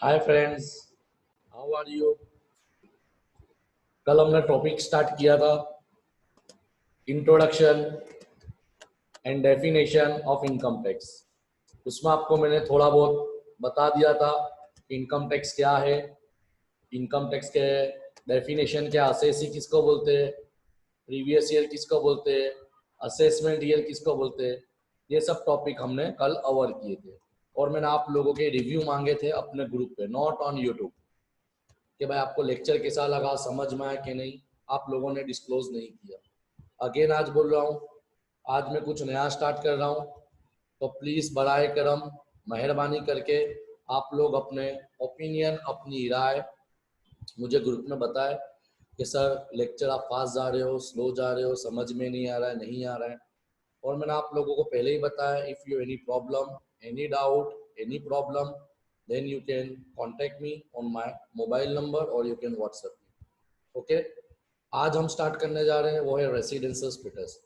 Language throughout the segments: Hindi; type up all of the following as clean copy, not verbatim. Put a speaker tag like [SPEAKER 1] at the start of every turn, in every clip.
[SPEAKER 1] Hi friends, how are you. कल हमने टॉपिक स्टार्ट किया था introduction and definition of income tax. उसमें आपको मैंने थोड़ा बहुत बता दिया था इनकम टैक्स क्या है, इनकम टैक्स के डेफिनेशन क्या, असेसी किसको बोलते हैं, प्रीवियस ईयर किसको बोलते हैं, असेसमेंट ईयर किसको बोलते हैं। ये सब टॉपिक हमने कल कवर किए थे और मैंने आप लोगों के रिव्यू मांगे थे अपने ग्रुप पे, नॉट ऑन यूट्यूब, कि भाई आपको लेक्चर कैसा लगा, समझ में आया कि नहीं। आप लोगों ने डिस्क्लोज नहीं किया। अगेन आज बोल रहा हूँ, आज मैं कुछ नया स्टार्ट कर रहा हूँ, तो प्लीज़ बराए करम मेहरबानी करके आप लोग अपने ओपिनियन, अपनी राय मुझे ग्रुप में बताएं कि सर लेक्चर आप फास्ट जा रहे हो, स्लो जा रहे हो, समझ में नहीं आ रहा है, नहीं आ रहा है। और मैंने आप लोगों को पहले ही बताया, if you any problem, any doubt, any problem, then you can contact me on my mobile number or you can WhatsApp me. Okay, आज हम स्टार्ट करने जा रहे हैं वो है residential status.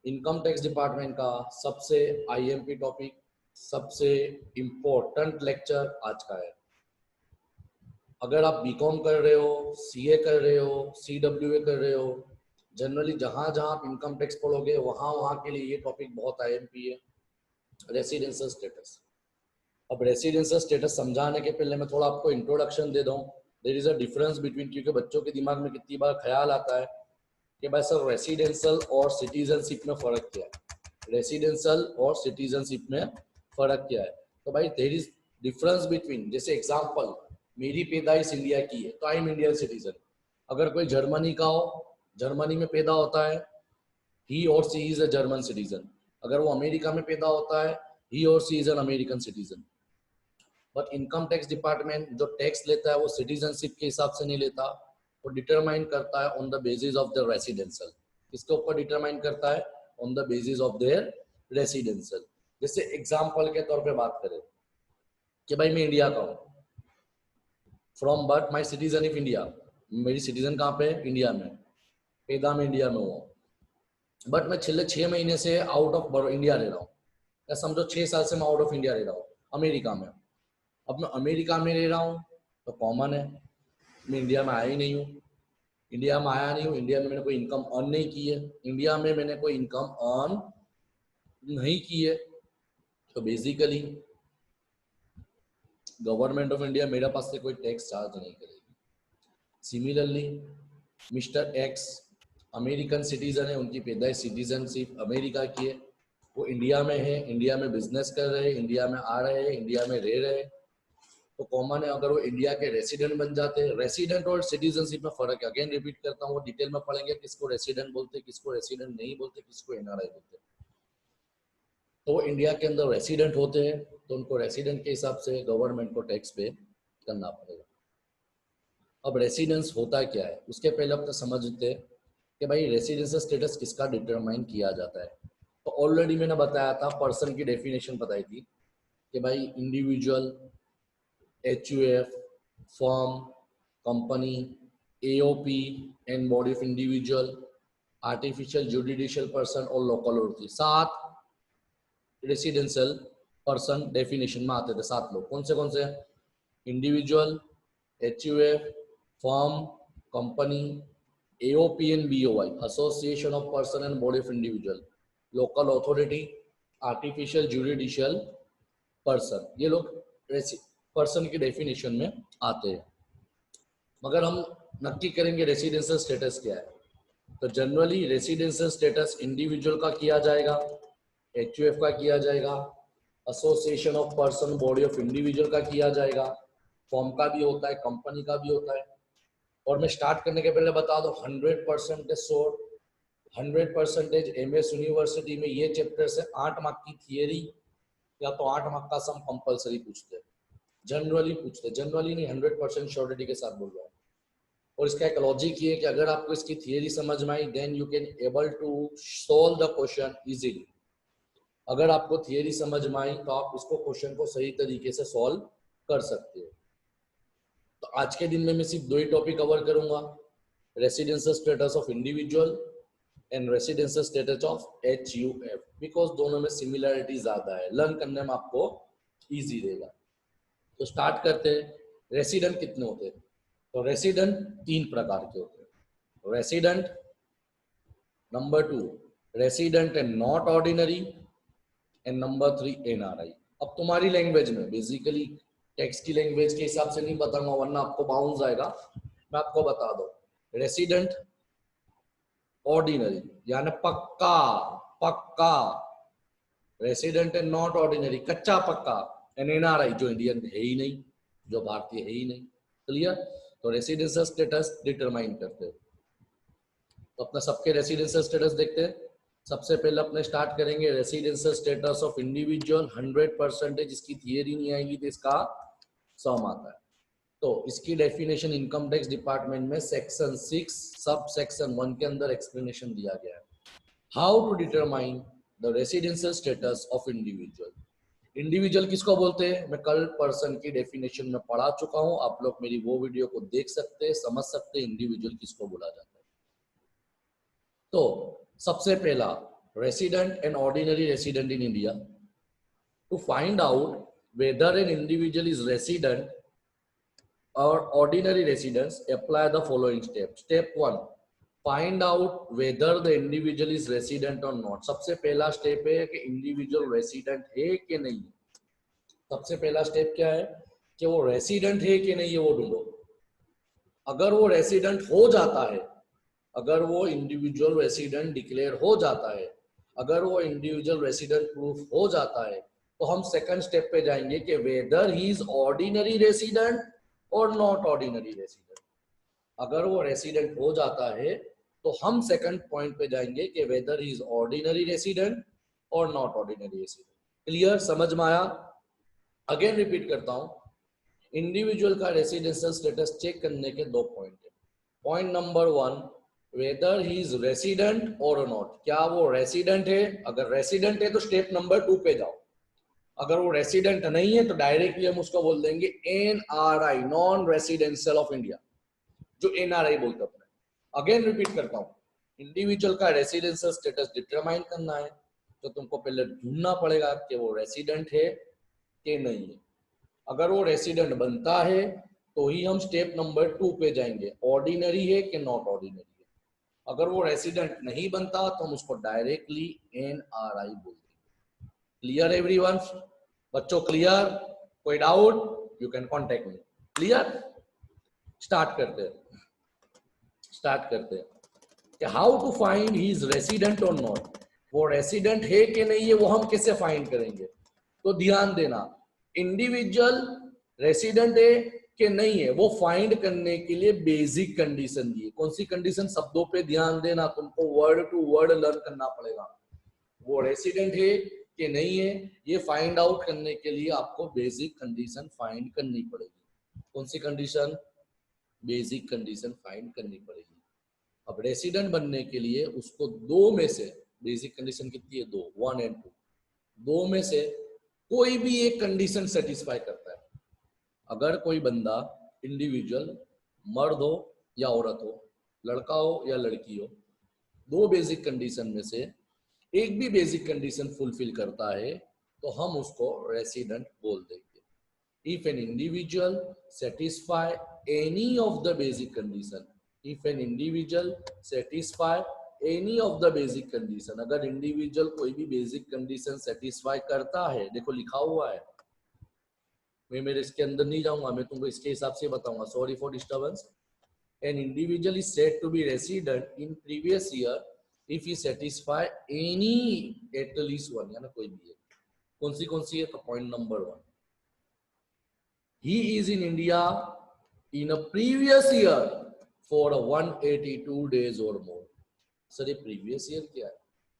[SPEAKER 1] Income tax department का सबसे आईएमपी टॉपिक, सबसे इम्पोर्टेंट लेक्चर आज का है। अगर आप बीकॉम कर रहे हो, सीए कर रहे हो, सीडब्ल्यूए कर रहे हो, जनरली जहाँ जहाँ आप इनकम टैक्स पढ़ोगे वहाँ वहाँ के लिए ये टॉपिक बहुत आईएमपी है, रेसिडेंशियल स्टेटस। अब रेसिडेंशियल स्टेटस समझाने के पहले मैं थोड़ा आपको इंट्रोडक्शन दे दूं। There is a difference between, क्योंकि बच्चों के दिमाग में कितनी बार ख्याल आता है कि भाई सर रेसिडेंशियल और सिटीजनशिप में फ़र्क क्या है, रेसिडेंशियल और सिटीजनशिप में फ़र्क क्या है। तो भाई देयर इज डिफरेंस बिटवीन, जैसे एग्जांपल, मेरी पैदाइश इंडिया की है तो आई एम इंडियन सिटीजन। अगर कोई जर्मनी का हो, जर्मनी में पैदा होता है, he or she is a German citizen. अगर वो अमेरिका में पैदा होता है, he or she is an American citizen. But income tax department जो टैक्स लेता है वो सिटीजनशिप के हिसाब से नहीं लेता, वो डिटरमाइन करता है on the basis of the residential. किसके ऊपर डिटरमाइन करता है? On the basis of their residential. जैसे एग्जांपल के तौर पे बात करें कि भाई मैं इंडिया का हूँ, from birth my citizen of India, मेरी सिटीजन कहाँ पे है? इंडिया में, पैदा में इंडिया में हुआ, बट मैं पिछले 6 महीने से आउट ऑफ इंडिया रह रहा हूँ, या समझो 6 साल से मैं आउट ऑफ इंडिया रह रहा हूँ, अमेरिका में। अब मैं अमेरिका में रह रहा हूँ तो कॉमन है, मैं इंडिया में आया ही नहीं हूँ, इंडिया में आया नहीं हूँ, इंडिया में मैंने कोई इनकम अर्न नहीं की है, इंडिया में मैंने कोई इनकम अर्न नहीं की है, तो बेसिकली गवर्नमेंट ऑफ इंडिया मेरे पास से कोई टैक्स चार्ज नहीं करेगी। Similarly mister x American citizen है, उनकी पैदाइश सिटीजनशिप अमेरिका की है, वो इंडिया में है, इंडिया में बिजनेस कर रहे हैं, इंडिया में आ रहे हैं, इंडिया में रह रहे हैं, तो कॉमन है अगर वो इंडिया के रेसिडेंट बन जाते हैं। रेसिडेंट और सिटीजनशिप में फर्क है, अगेन रिपीट करता हूँ, वो डिटेल में पढ़ेंगे, किसको रेसिडेंट बोलते, किसको रेसिडेंट नहीं बोलते, किसको एनआरआई बोलते। तो वो इंडिया के अंदर रेसिडेंट होते हैं तो उनको रेसिडेंट के हिसाब से गवर्नमेंट को टैक्स पे करना पड़ेगा। अब रेसिडेंस होता क्या है उसके पहले अब तो समझते हैं कि भाई रेसिडेंशियल स्टेटस किसका डिटरमाइन किया जाता है। तो ऑलरेडी मैंने बताया था, पर्सन की डेफिनेशन बताई थी कि भाई individual, HUF, firm, company, AOP and body of individual, artificial judicial person और local authority। 7 residential person definition में आते थे, 7 लोग। कौन से? Individual, HUF, firm, company, AOP and BOI, association of person and body of individual, local authority, artificial judicial person, ये लोग पर्सन की डेफिनेशन में आते हैं। मगर हम नक्की करेंगे रेसिडेंशियल स्टेटस क्या है, तो जनरली रेसिडेंशियल स्टेटस इंडिविजुअल का किया जाएगा, HUF का किया जाएगा, association of person body of individual का किया जाएगा, फॉर्म का भी होता है, कंपनी का भी होता है। और मैं स्टार्ट करने के पहले बता दो, 100% श्योर, 100% MS यूनिवर्सिटी में ये चैप्टर से 8 मार्क की थियरी या तो 8 मार्क का सम कंपलसरी पूछते हैं, जनरली पूछते, जनरली नहीं, 100% श्योरिटी के साथ बोल रहा हूँ। और इसका एक लॉजिक ये है कि अगर आपको इसकी थियरी समझ में आई, then you can able to solve the question easily. अगर आपको थियरी समझ में आई तो आप उसको क्वेश्चन को सही तरीके से सॉल्व कर सकते हो। तो आज के दिन में मैं सिर्फ 2 ही टॉपिक कवर करूंगा, residential status of individual and residential status of HUF, because दोनों में सिमिलरिटी ज्यादा है, लर्न करने में आपको इजी रहेगा। तो स्टार्ट करते हैं। रेसिडेंट कितने होते हैं? तो रेसिडेंट 3 प्रकार के होते हैं। Resident, number 2 resident and not ordinary, and number 3 NRI. अब तुम्हारी लैंग्वेज में, बेसिकली टेक्स्ट की लैंग्वेज के हिसाब से नहीं बताऊंगा वरना आपको बाउंस आएगा, मैं आपको बता दो। रेसिडेंट, ऑर्डिनरी यानी पक्का पक्का, रेसिडेंट एंड नॉट ऑर्डिनरी कच्चा पक्का, एंड एनआरआई जो इंडियन है ही नहीं, जो भारतीय है ही नहीं। क्लियर? तो रेसिडेंशियल स्टेटस डिटरमाइन करते हैं। तो अपना सबके रेसिडेंशियल स्टेटस देखते हैं। सबसे पहले अपने स्टार्ट करेंगे रेसिडेंशियल स्टेटस ऑफ इंडिविजुअल 100%। इसकी थियरी नहीं आएगी तो इसका सम आता है। तो इसकी डेफिनेशन इनकम टैक्स डिपार्टमेंट में सेक्शन 6 सब सेक्शन 1 के अंदर एक्सप्लेनेशन दिया गया है। How to determine the residential status of individual. Individual किसको बोलते हैं? मैं कल पर्सन की डेफिनेशन में पढ़ा चुका हूं, आप लोग मेरी वो वीडियो को देख सकते हैं, समझ सकते हैं इंडिविजुअल किसको बोला जाता है। तो सबसे पहला, resident and ordinary resident in India. To find out whether an individual is resident or ordinary residence, apply the following step. Step 1, find out whether the individual is resident और नॉट। सबसे पहला स्टेप है कि इंडिविजुअल रेसिडेंट है कि नहीं। सबसे पहला स्टेप क्या है कि वो रेसिडेंट है कि नहीं, ये वो ढूंढो। अगर वो रेसिडेंट हो जाता है, अगर वो इंडिविजुअल रेसिडेंट डिक्लेयर हो जाता है, अगर वो इंडिविजुअल रेसिडेंट प्रूफ हो जाता है, तो हम सेकंड स्टेप पे जाएंगे कि weather he is ordinary resident और नॉट ऑर्डिनरी रेसिडेंट। अगर वो रेसिडेंट हो जाता है तो हम सेकंड पॉइंट पे जाएंगे कि weather he is ordinary resident और नॉट ऑर्डिनरी रेसिडेंट। क्लियर? समझ में आया? अगेन रिपीट करता हूं, इंडिविजुअल का रेसिडेंशियल स्टेटस चेक करने के 2 पॉइंट है। Point number 1, weather he is resident और नॉट। क्या वो रेसिडेंट है? अगर रेसिडेंट है तो स्टेप नंबर 2 पे जाओ। अगर वो रेसिडेंट नहीं है तो डायरेक्टली हम उसको बोल देंगे NRI, non residential of India, जो एनआरआई बोलते हैं। अगेन रिपीट करता हूं, इंडिविजुअल का रेसिडेंशियल स्टेटस डिटरमाइन करना है तो तुमको पहले ढूंढना पड़ेगा कि वो रेसिडेंट है कि नहीं है। अगर वो रेसिडेंट बनता है तो ही हम स्टेप नंबर 2 पे जाएंगे, ऑर्डिनरी है कि नॉट ऑर्डिनरी है। अगर वो रेसिडेंट नहीं बनता तो हम उसको डायरेक्टली एनआरआई बोल देंगे। Clear everyone? बच्चों क्लियर? कोई doubt you can contact me. Clear? Start करते हैं कि how to find he is resident और नॉट। वो रेसिडेंट है कि नहीं है वो हम कैसे फाइंड करेंगे? तो ध्यान देना, इंडिविजुअल रेसिडेंट है कि नहीं है वो फाइंड करने के लिए बेसिक कंडीशन दी है। कौन सी कंडीशन? शब्दों पे ध्यान देना, तुमको वर्ड टू वर्ड लर्न करना पड़ेगा। वो रेसिडेंट है कि नहीं है ये फाइंड आउट करने के लिए आपको बेसिक कंडीशन फाइंड करनी पड़ेगी। कौन सी कंडीशन? बेसिक कंडीशन फाइंड करनी पड़ेगी। अब रेसिडेंट बनने के लिए उसको 2 में से, बेसिक कंडीशन कितनी है? 2, 1 एंड 2, 2 में से कोई भी एक कंडीशन सेटिस्फाई करता है। अगर कोई बंदा इंडिविजुअल, मर्द हो या औरत हो, लड़का हो या लड़की हो, 2 बेसिक कंडीशन में से एक भी बेसिक कंडीशन फुलफिल करता है तो हम उसको रेसिडेंट बोल देंगे। If an individual satisfy any of the basic condition, if an individual satisfy any of the basic condition, अगर इंडिविजुअल कोई भी बेसिक कंडीशन सेटिस्फाई करता है, देखो लिखा हुआ है, मैं मेरे इसके अंदर नहीं जाऊंगा, मैं तुमको इसके हिसाब से बताऊंगा, sorry for disturbance. An individual is said to be resident in previous year if he satisfy any at least one, यानी कोई भी है। कौन सी है? तो point number 1, he is in India in a previous year for 182 days or more। Sir ये प्रीवियस ईयर क्या है?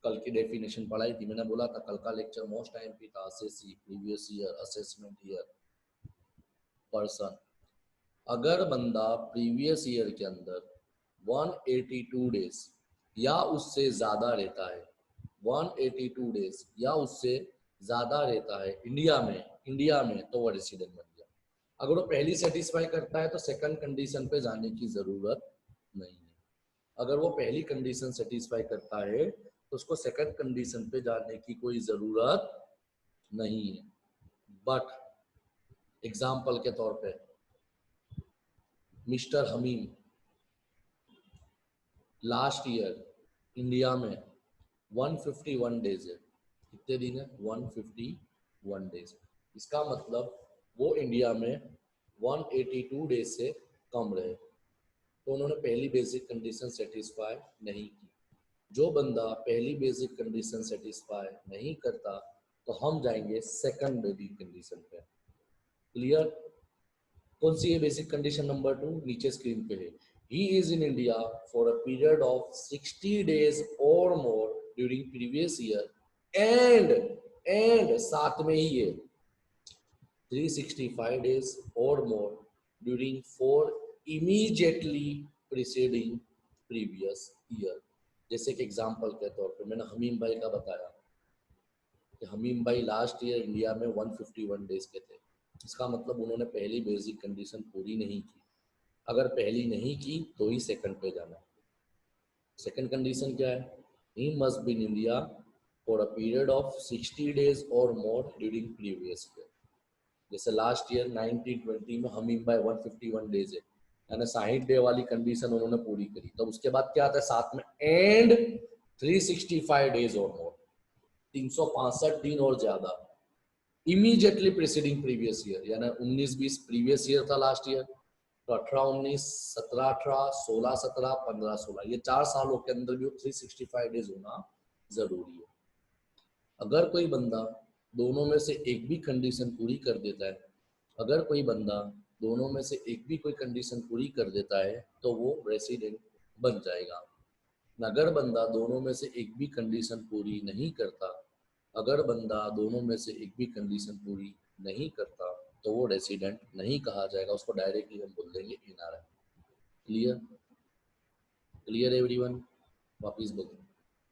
[SPEAKER 1] कल की डेफिनेशन पढ़ाई थी, मैंने बोला था कल का लेक्चर मोस्ट टाइम पे था, assessee, previous year, assessment year, person. अगर बंदा प्रीवियस ईयर के अंदर 182 डेज या उससे ज्यादा रहता है, 182 डेज या उससे ज्यादा रहता है इंडिया में तो वो रेसिडेंट बन गया। अगर वो पहली सेटिस्फाई करता है तो सेकंड कंडीशन पे जाने की जरूरत नहीं है। अगर वो पहली कंडीशन सेटिस्फाई करता है तो उसको सेकंड कंडीशन पे जाने की कोई जरूरत नहीं है। बट एग्जाम्पल के तौर पे mister Hamim last year India में 151 डेज है। कितने दिन है? 151 डेज। इसका मतलब वो इंडिया में 182 डेज से कम रहे, तो उन्होंने पहली बेसिक कंडीशन सेटिस्फाई नहीं की। जो बंदा पहली बेसिक कंडीशन सेटिस्फाई नहीं करता तो हम जाएंगे सेकंड बेसिक कंडीशन पे। क्लियर? कौन सी है बेसिक कंडीशन नंबर 2? नीचे स्क्रीन पे है। He is in India for a period of 60 days or more during previous year and साथ में ही है 365 days or more during 4 immediately preceding previous year। जैसे कि एग्जांपल के तौर पे मैंने हमीम भाई का बताया कि हमीम भाई लास्ट ईयर इंडिया में 151 डेज के थे। इसका मतलब उन्होंने पहली बेसिक कंडीशन पूरी नहीं की। अगर पहली नहीं की तो ही सेकंड पे जाना। सेकंड कंडीशन क्या है? He must be in India for a period of 60 days or more during previous year. जैसे लास्ट ईयर 1920 में हमीम भाई 151 डेज है, यानी 60 डे वाली कंडीशन उन्होंने पूरी करी। तो उसके बाद क्या आता है साथ में? एंड 365 डेज और मोर, 365 दिन और ज्यादा, इमीडिएटली प्रीसीडिंग प्रीवियस ईयर, यानी 19-20 प्रीवियस ईयर था लास्ट ईयर, तो 18-19, 17-18, 16-17, 15-16, ये 4 सालों के अंदर भी 365 डेज होना जरूरी है। अगर कोई बंदा दोनों में से एक भी कंडीशन पूरी कर देता है, अगर कोई बंदा दोनों में से एक भी कोई कंडीशन पूरी कर देता है तो वो रेसिडेंट बन जाएगा। अगर बंदा दोनों में से एक भी कंडीशन पूरी नहीं करता, अगर बंदा दोनों में से एक भी कंडीशन पूरी नहीं करता तो वो रेसिडेंट नहीं कहा जाएगा, उसको डायरेक्टली हम बोल देंगे एनआरआई। क्लियर? Clear everyone? वापिस बोलते,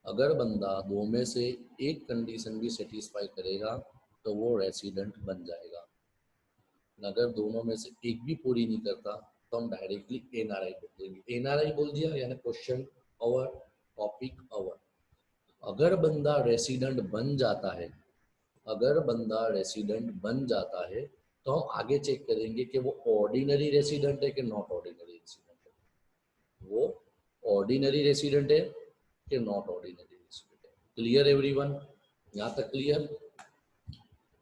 [SPEAKER 1] अगर बंदा दो में से एक कंडीशन भी सेटिस्फाई करेगा तो वो रेसिडेंट बन जाएगा। अगर दोनों में से एक भी पूरी नहीं करता तो हम डायरेक्टली एनआरआई बोल देंगे। एनआरआई बोल दिया यानी क्वेश्चन ओवर, टॉपिक ओवर। अगर बंदा रेसिडेंट बन जाता है, अगर बंदा रेसिडेंट बन जाता है तो हम आगे चेक करेंगे कि वो ऑर्डिनरी रेसिडेंट है कि नॉट ऑर्डिनरी रेसिडेंट है, वो ऑर्डिनरी रेसिडेंट है कि नॉट ऑर्डिनरी रेसिडेंट है। Clear everyone? यहाँ तक क्लियर?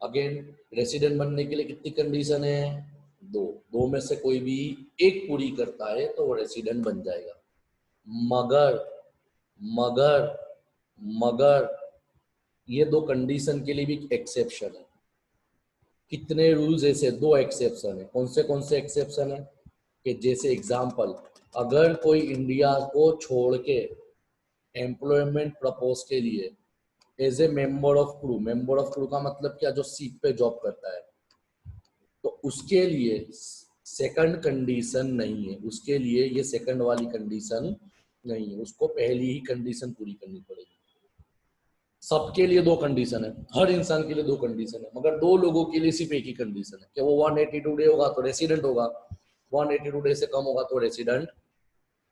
[SPEAKER 1] अगेन रेसिडेंट बनने के लिए कितनी कंडीशन है? दो में से कोई भी एक पूरी करता है तो वो रेसिडेंट बन जाएगा। मगर मगर मगर ये दो कंडीशन के लिए भी एक्सेप्शन है। कितने रूल्स? ऐसे दो एक्सेप्शन है। कौन से एक्सेप्शन है? कि जैसे एग्जांपल, अगर कोई इंडिया को छोड़ के एम्प्लॉयमेंट प्रपोज के लिए as a member of crew, member of crew का मतलब क्या? जो सीट पे जॉब करता है, तो उसके लिए सेकंड कंडीशन नहीं है, उसके लिए ये सेकंड वाली कंडीशन नहीं है, उसको पहली ही कंडीशन पूरी करनी पड़ेगी। सबके लिए दो कंडीशन है, हर इंसान के लिए दो कंडीशन है, मगर दो लोगों के लिए सिर्फ एक ही कंडीशन है कि वो 182 डे होगा तो रेसिडेंट होगा, 182 डे से कम होगा तो रेसिडेंट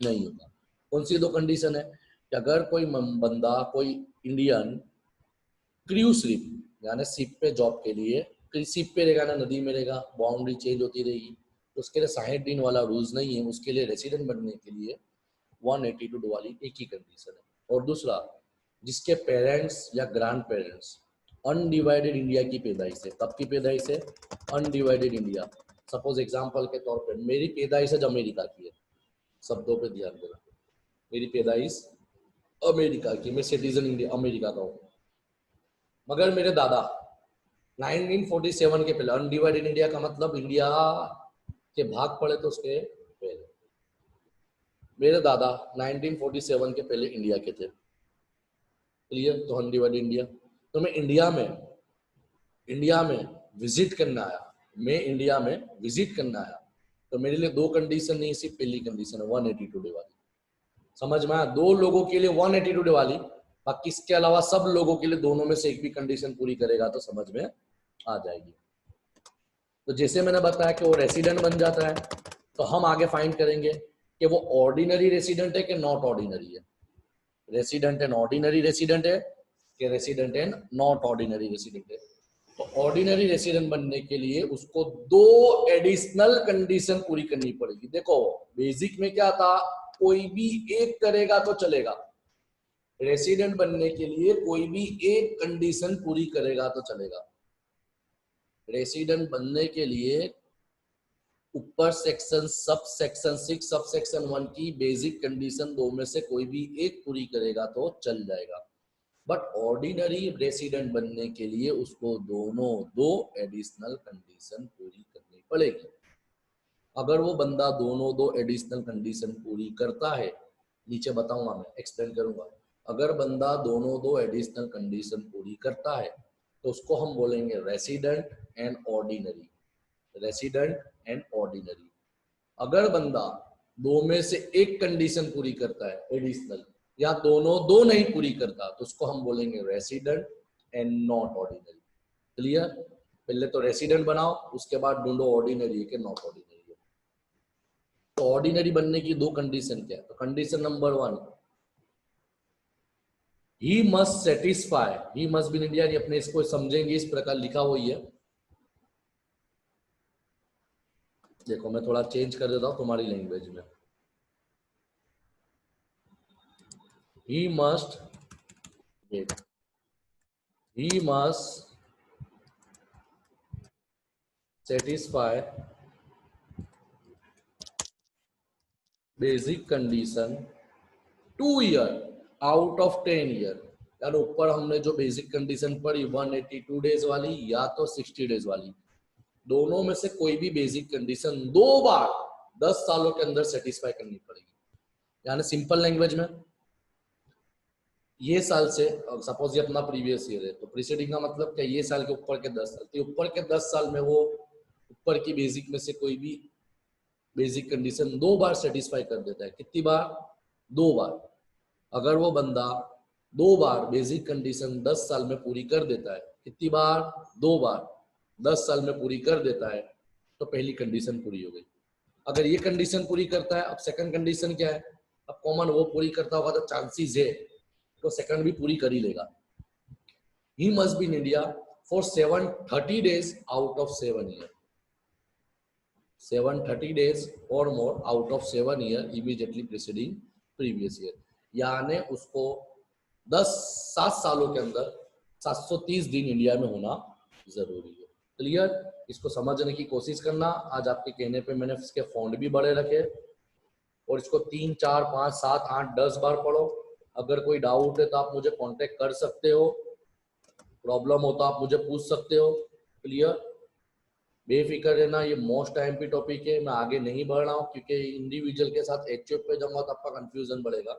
[SPEAKER 1] नहीं होगा। कौन सी दो कंडीशन है? कि अगर कोई बंदा, कोई इंडियन क्रू शिप यानी शिप पे जॉब के लिए, शिप पे रहेगा ना नदी में रहेगा, बाउंड्री चेंज होती रहेगी, तो उसके लिए 60 दिन वाला रूल्स नहीं है, उसके लिए रेसिडेंट बनने के लिए 182 वाली एक ही कंडीशन है। और दूसरा, जिसके पेरेंट्स या ग्रैंड पेरेंट्स अनडिवाइडेड इंडिया की पैदाइश है। कब की पैदाइश है? Undivided India. सपोज एग्जांपल के तौर पे मेरी पैदाइश आज अमेरिका की है, शब्दों पे ध्यान देना, मेरी पैदाइश अमेरिका की, मैं सिटीजन इंडिया अमेरिका का हूँ, मगर मेरे दादा 1947 के पहले, अनडिवाइडेड इंडिया का मतलब इंडिया के भाग पड़े तो उसके पहले, मेरे दादा 1947 के पहले इंडिया के थे। क्लियर? तो अनडिवाइडेड इंडिया। तो मैं इंडिया में विजिट करना आया, मैं इंडिया में विजिट करना आया, तो मेरे लिए दो कंडीशन नहीं, सिर्फ पहली कंडीशन है 182 डे वाली। समझ में आया? दो लोगों के लिए 182 डे वाली, बाकी इसके अलावा सब लोगों के लिए दोनों में से एक भी कंडीशन पूरी करेगा तो समझ में आ जाएगी। तो जैसे मैंने बताया कि वो रेसिडेंट बन जाता है, तो हम आगे फाइंड करेंगे कि वो ऑर्डिनरी रेसिडेंट है कि नॉट ऑर्डिनरी है, रेसिडेंट एंड ऑर्डिनरी रेसिडेंट है कि resident and not ordinary resident है। तो ऑर्डिनरी रेसिडेंट बनने के लिए उसको 2 एडिशनल कंडीशन पूरी करनी पड़ेगी। देखो बेसिक में क्या था, कोई भी एक करेगा तो चलेगा। रेसिडेंट बनने के लिए कोई भी एक कंडीशन पूरी करेगा तो चलेगा। रेसिडेंट बनने के लिए ऊपर section sub section 6 sub section 1 की बेसिक कंडीशन 2 में से कोई भी एक पूरी करेगा तो चल जाएगा। बट ऑर्डिनरी रेसिडेंट बनने के लिए उसको दोनों 2 एडिशनल कंडीशन पूरी करनी पड़ेगी। अगर वो बंदा दोनों 2 एडिशनल कंडीशन पूरी करता है, नीचे बताऊंगा मैं, एक्सप्लेन करूंगा। अगर बंदा दोनों 2 एडिशनल कंडीशन पूरी करता है तो उसको हम बोलेंगे resident and ordinary. Resident and ordinary. अगर बंदा 2 में से एक कंडीशन पूरी करता है एडिशनल, या दोनों 2 नहीं पूरी करता, तो उसको हम बोलेंगे resident and not ordinary. Clear? पहले तो रेसिडेंट बनाओ, उसके बाद ढूंढो ऑर्डिनरी है कि नॉट ऑर्डिनरी है। तो ऑर्डिनरी बनने की 2 कंडीशन क्या है? तो condition number 1, he must satisfy, he must be in India. अपने इसको समझेंगे, इस प्रकार लिखा हुआ है। देखो मैं थोड़ा चेंज कर देता हूं तुम्हारी लैंग्वेज में। He must, he must satisfy basic condition 2 year out of 10 year. यार ऊपर हमने जो बेसिक कंडीशन पढ़ी 182 डेज वाली या तो 60 डेज वाली, दोनों में से कोई भी बेसिक कंडीशन 2 बार 10 सालों के अंदर सेटिस्फाई करनी पड़ेगी। यानी सिंपल लैंग्वेज में, ये साल से सपोज ये अपना प्रीवियस ईयर है, तो प्रीसीडिंग का मतलब क्या, ये साल के ऊपर के 10 साल, तो ऊपर के 10 साल में वो ऊपर की बेसिक में से कोई भी बेसिक कंडीशन 2 बार सेटिस्फाई कर देता है। कितनी बार? 2 बार। अगर वो बंदा 2 बार बेसिक कंडीशन 10 साल में पूरी कर देता है, कितनी बार? 2 बार 10 साल में पूरी कर देता है, तो पहली कंडीशन पूरी हो गई। अगर ये कंडीशन पूरी करता है, अब सेकंड कंडीशन क्या है? अब कॉमन वो पूरी करता होगा तो चांसेस है तो सेकंड भी पूरी कर ही लेगा। He must be in India for 730 days out of 7 year. 730 days or more out of 7 year immediately preceding previous year। यानी उसको 7 सालों के अंदर 730 दिन इंडिया में होना जरूरी है। क्लियर? इसको समझने की कोशिश करना। आज आपके कहने पे मैंने इसके फॉन्ट भी बड़े रखे और इसको 3, 4, 5, 7, 8, 10 बार पढ़ो। अगर कोई डाउट है तो आप मुझे कांटेक्ट कर सकते हो, प्रॉब्लम हो तो आप मुझे पूछ सकते हो। क्लियर? बेफिक्र रहना, ये मोस्ट आईएमपी टॉपिक है। मैं आगे नहीं बढ़ रहा हूँ क्योंकि इंडिविजुअल के साथ एचएफ पे जाऊंगा तो आपका कंफ्यूजन बढ़ेगा।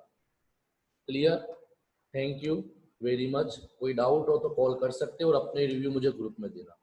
[SPEAKER 1] Clear? Thank you very much. कोई डाउट हो तो कॉल कर सकते हो और अपने रिव्यू मुझे ग्रुप में देना।